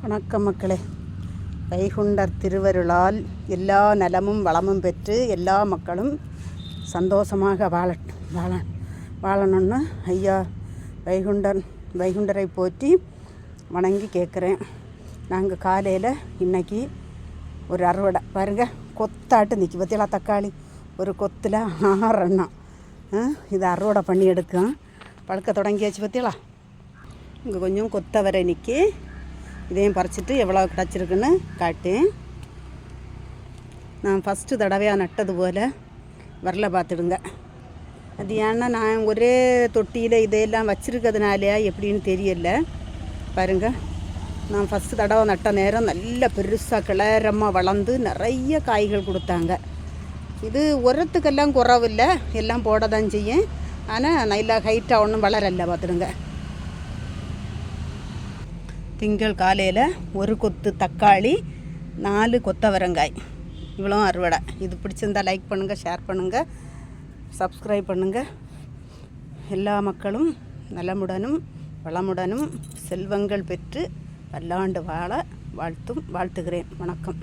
வணக்கம் மக்களே. வைகுண்டர் திருவருளால் எல்லா நலமும் வளமும் பெற்று எல்லா மக்களும் சந்தோஷமாக வாழணும்னு ஐயா வைகுண்டரை போற்றி வணங்கி கேட்குறேன். நாங்கள் காலையில் இன்றைக்கி ஒரு அறுவடை பாருங்கள், கொத்தாட்டு நிற்கி பற்றியெல்லாம் தக்காளி ஒரு கொத்தில் 6 எண்ணம். இதை அறுவடை பண்ணி எடுக்கும் பழுக்க தொடங்கியாச்சு பற்றியலாம். இங்கே கொஞ்சம் கொத்தவரை நிற்கி இதையும் பறிச்சிட்டு எவ்வளோ கிடச்சிருக்குன்னு காட்டேன். நான் ஃபஸ்ட்டு தடவையாக நட்டது போல் வரல பார்த்துடுங்க. அது ஏன்னா நான் ஒரே தொட்டியில் இதையெல்லாம் வச்சுருக்கிறதுனாலையா எப்படின்னு தெரியல. பாருங்கள், நான் ஃபஸ்ட்டு தடவை நட்ட நேரம் நல்ல பெருசாக கிளறமாக வளர்ந்து நிறைய காய்கள் கொடுத்தாங்க. இது உரத்துக்கெல்லாம் குறவில்லை, எல்லாம் போட தான் செய்யும். ஆனால் நல்லா ஹைட்டாக ஒன்றும் வளரல பார்த்துடுங்க. திங்கள் காலையில் ஒரு கொத்து தக்காளி, 4 கொத்தவரங்காய், இவ்வளோ அறுவடை. இது பிடிச்சிருந்தால் லைக் பண்ணுங்கள், ஷேர் பண்ணுங்கள், சப்ஸ்கிரைப் பண்ணுங்கள். எல்லா மக்களும் நலமுடனும் வளமுடனும் செல்வங்கள் பெற்று பல்லாண்டு வாழ வாழ்த்துகிறேன். வணக்கம்.